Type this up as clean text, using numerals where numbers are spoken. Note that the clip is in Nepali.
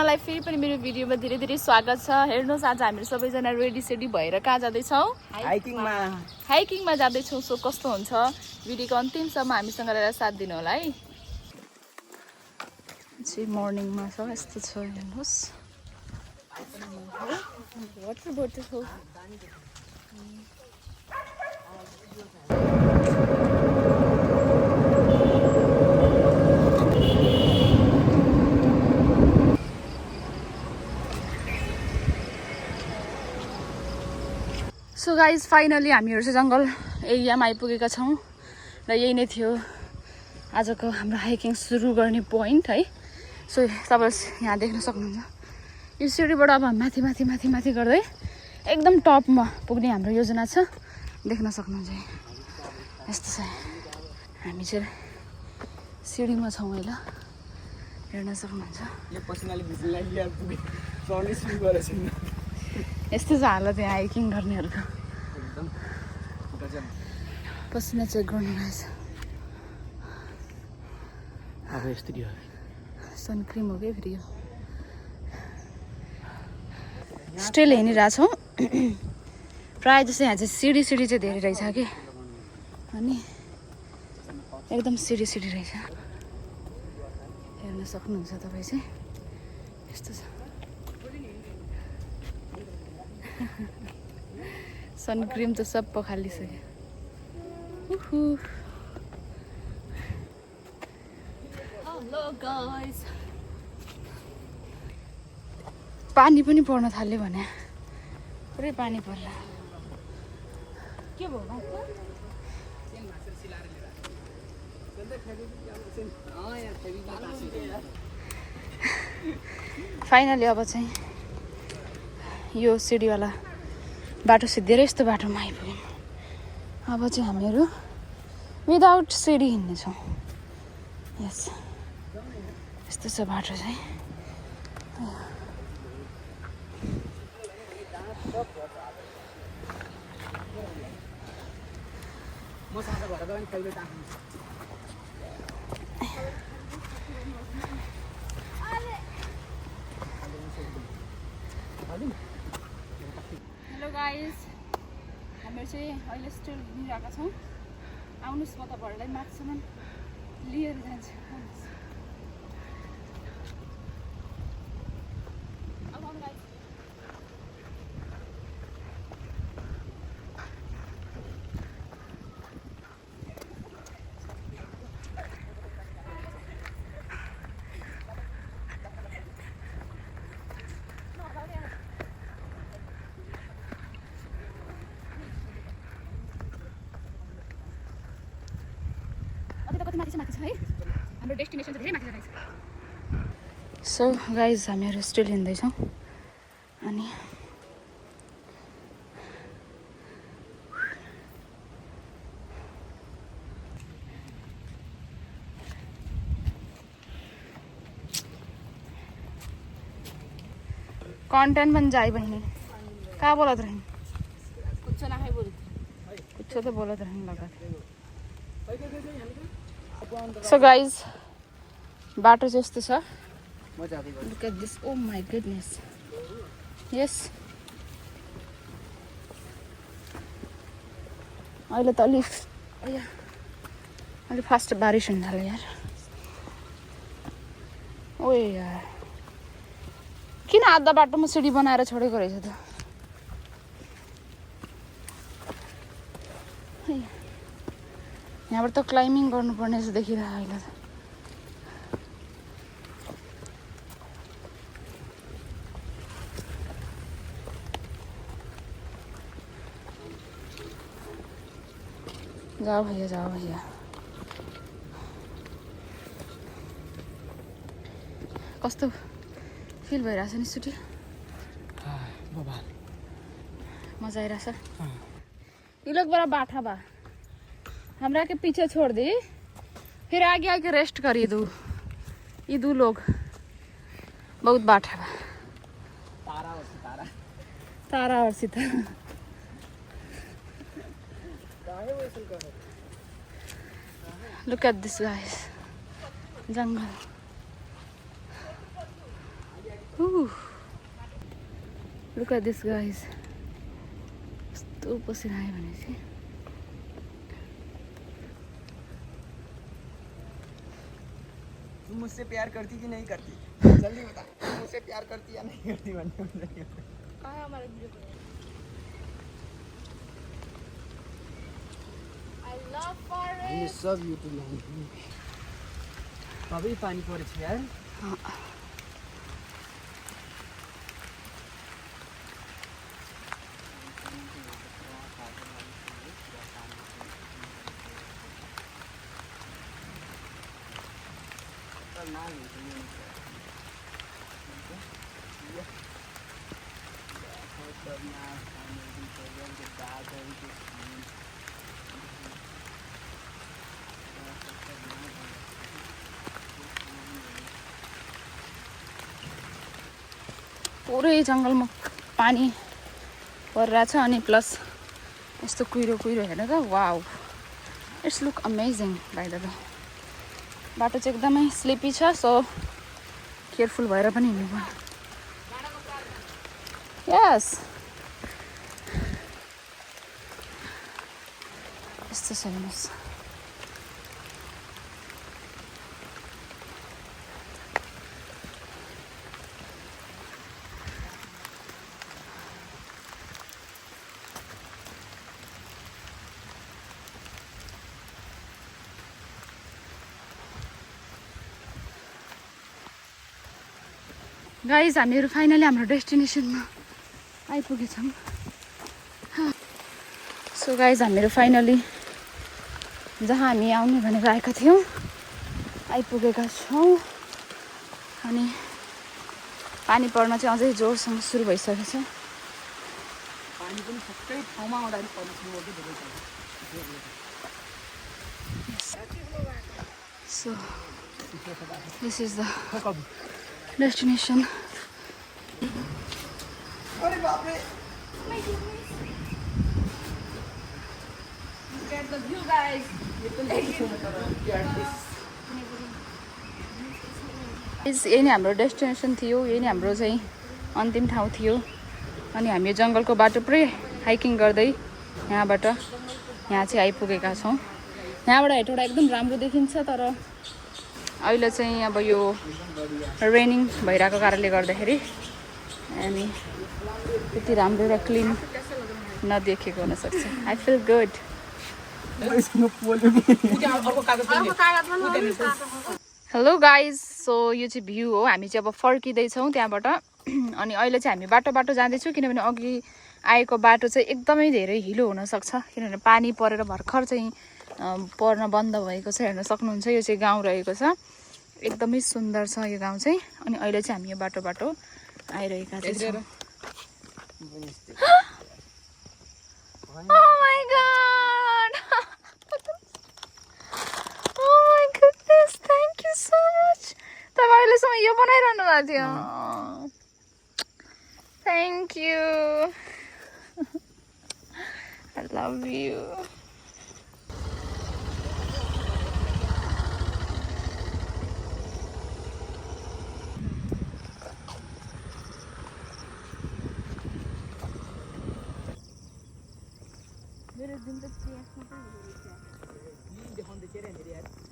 सबैजनालाई फेरि पनि मेरो भिडियोमा धेरै धेरै स्वागत छ। हेर्नुहोस् आज हामी सबैजना रेडी सेडी भएर कहाँ जाँदैछौँ? हाइकिङमा जाँदैछौँ। सो कस्तो हुन्छ भिडियोको अन्तिमसम्म हामीसँग रहेर साथ दिनु होला है। चाहिँ मर्निङमा छ यस्तो छ हेर्नुहोस्। वाटर बोतल हो। सो गाइज फाइनली हामीहरू चाहिँ जङ्गल एरियामा आइपुगेका छौँ र यही नै थियो आजको हाम्रो हाइकिङ सुरु गर्ने पोइन्ट है। सो तपाईँ यहाँ देख्न सक्नुहुन्छ यो सिँढीबाट अब माथि माथि माथि माथि गर्दै एकदम टपमा पुग्ने हाम्रो योजना छ। देख्न सक्नुहुन्छ यस्तो छ। हामी चाहिँ सिँढीमा छौँ है ल, हेर्न सक्नुहुन्छ। यस्तो छ हालत यहाँ हाइकिङ गर्नेहरूको। पसिना चेक गर्नु रहेछ। अब यस्तो दियो सनक्रिम हो क्या फेरि यो। स्टिल हिँडिरहेछौँ। प्रायः जस्तो यहाँ चाहिँ सिँढी चाहिँ धेरै रहेछ कि, अनि एकदम सिँढी रहेछ। हेर्न सक्नुहुन्छ तपाईँ चाहिँ यस्तो छ। सनक्रिम त सब पखालिसक्यो। हेलो गाइस, पानी पनि पर्न थाल्यो भने पुरै पानी पर्ला। के भयो फाइनली अब चाहिँ यो सिँढीवाला बाटो सिद्धेर यस्तो बाटोमा आइपुग्यौँ। अब चाहिँ हामीहरू विदाउट सिँढी हिँड्नेछौँ। यस यस्तो छ बाटो चाहिँ। हेलो गाइस, हामीहरू चाहिँ अहिले स्टिल हिँडिरहेका छौँ। आउनुहोस् म तपाईँहरूलाई माथिसम्म लिएर जान्छु। हाम्रो डेस्टिनेसन चाहिँ धेरै माथि जाँदैछ। सो गाइज हामीहरू स्टिल हिँड्दैछौँ अनि कंटेंट बन जाए बहनी। क्या बोलत रही? कुछ ना है बोल, कुछ तो बोलत रही लगा। सो गाइज बाटो चाहिँ यस्तो छ। Look at this. Oh my goodness. Yes. अहिले त अलि फास्ट बारिस हुन थाल्यो यार। ओए यार किन आधा बाटोमा सिँढी बनाएर छोडेको रहेछ त। यहाँबाट त क्लाइम्बिङ गर्नुपर्ने जस्तो देखिरहेको अहिले त। जाओ भैया जाओ भैया। कस्तो फिल भइरहेछ नि सुटी? मजा आइरहेछ। ये लोग बड़ा बाठा बा, हमरा के पीछे छोड़ दी, फिर आगे आके रेस्ट करी दू। ये दो लोग बहुत बाठा बा। तारा और सितारा। Look at this guys, जंगल। Ooh. Look at this, guys. कस्तो पसिना आयो भने चाहिँ तुम मुझसे प्यार करती कि नहीं करती जल्दी बता तुम मुझसे प्यार करती या नहीं करती बनने I love forest. ये सब यूट्यूब में अभी पानी परेछ यार पुरै जङ्गलमा पानी परिरहेछ अनि प्लस यस्तो कुहिरो कुहिरो हेर्नु त wow it's look amazing by the way बाटो चाहिँ एकदमै स्लिपी छ सो केयरफुल भएर पनि हिँड्नु पर्यो यस यस्तो छ हेर्नुहोस् गाइज हामीहरू फाइनली हाम्रो डेस्टिनेसनमा आइपुगेछौँ सो गाइज हामीहरू फाइनली जहाँ हामी आउने भनेर आएका थियौँ आइपुगेका छौँ अनि पानी पर्न चाहिँ अझै जोरसँग सुरु भइसकेको छ पानी पनि सबै ठाउँमा आउँदाखेरि पर्नु सुरु गर्दै So this is the destination. अरे बाप रे Look at the view, guys. यही नै हाम्रो डेस्टिनेसन थियो यही नै हाम्रो चाहिँ अन्तिम ठाउँ थियो अनि हामी जङ्गलको बाटो पुरै हाइकिङ गर्दै यहाँबाट यहाँ चाहिँ आइपुगेका छौँ यहाँबाट हेटौँडा एकदम राम्रो देखिन्छ तर अहिले चाहिँ अब यो रेनिङ भइरहेको कारणले गर्दाखेरि हामी त्यति राम्रो र क्लिन नदेखेको हुनसक्छ I feel good hello guys so यो चाहिँ भ्यू हो हामी चाहिँ अब फर्किँदैछौँ त्यहाँबाट अनि अहिले चाहिँ हामी बाटो जाँदैछौँ किनभने अघि आएको बाटो चाहिँ एकदमै धेरै हिलो हुनसक्छ किनभने पानी परेर भर्खर चाहिँ पर्न बन्द भएको छ हेर्न सक्नुहुन्छ यो चाहिँ गाउँ रहेको छ एकदमै सुन्दर छ यो गाउँ चाहिँ अनि अहिले चाहिँ हामी यो बाटो आइरहेका छौँ Oh my god! Oh my goodness, thank you so much. तपाईं अहिलेसम्म यो बनाइरहनु भएको थियो Thank you. I love you. देखाउँदै के रे यार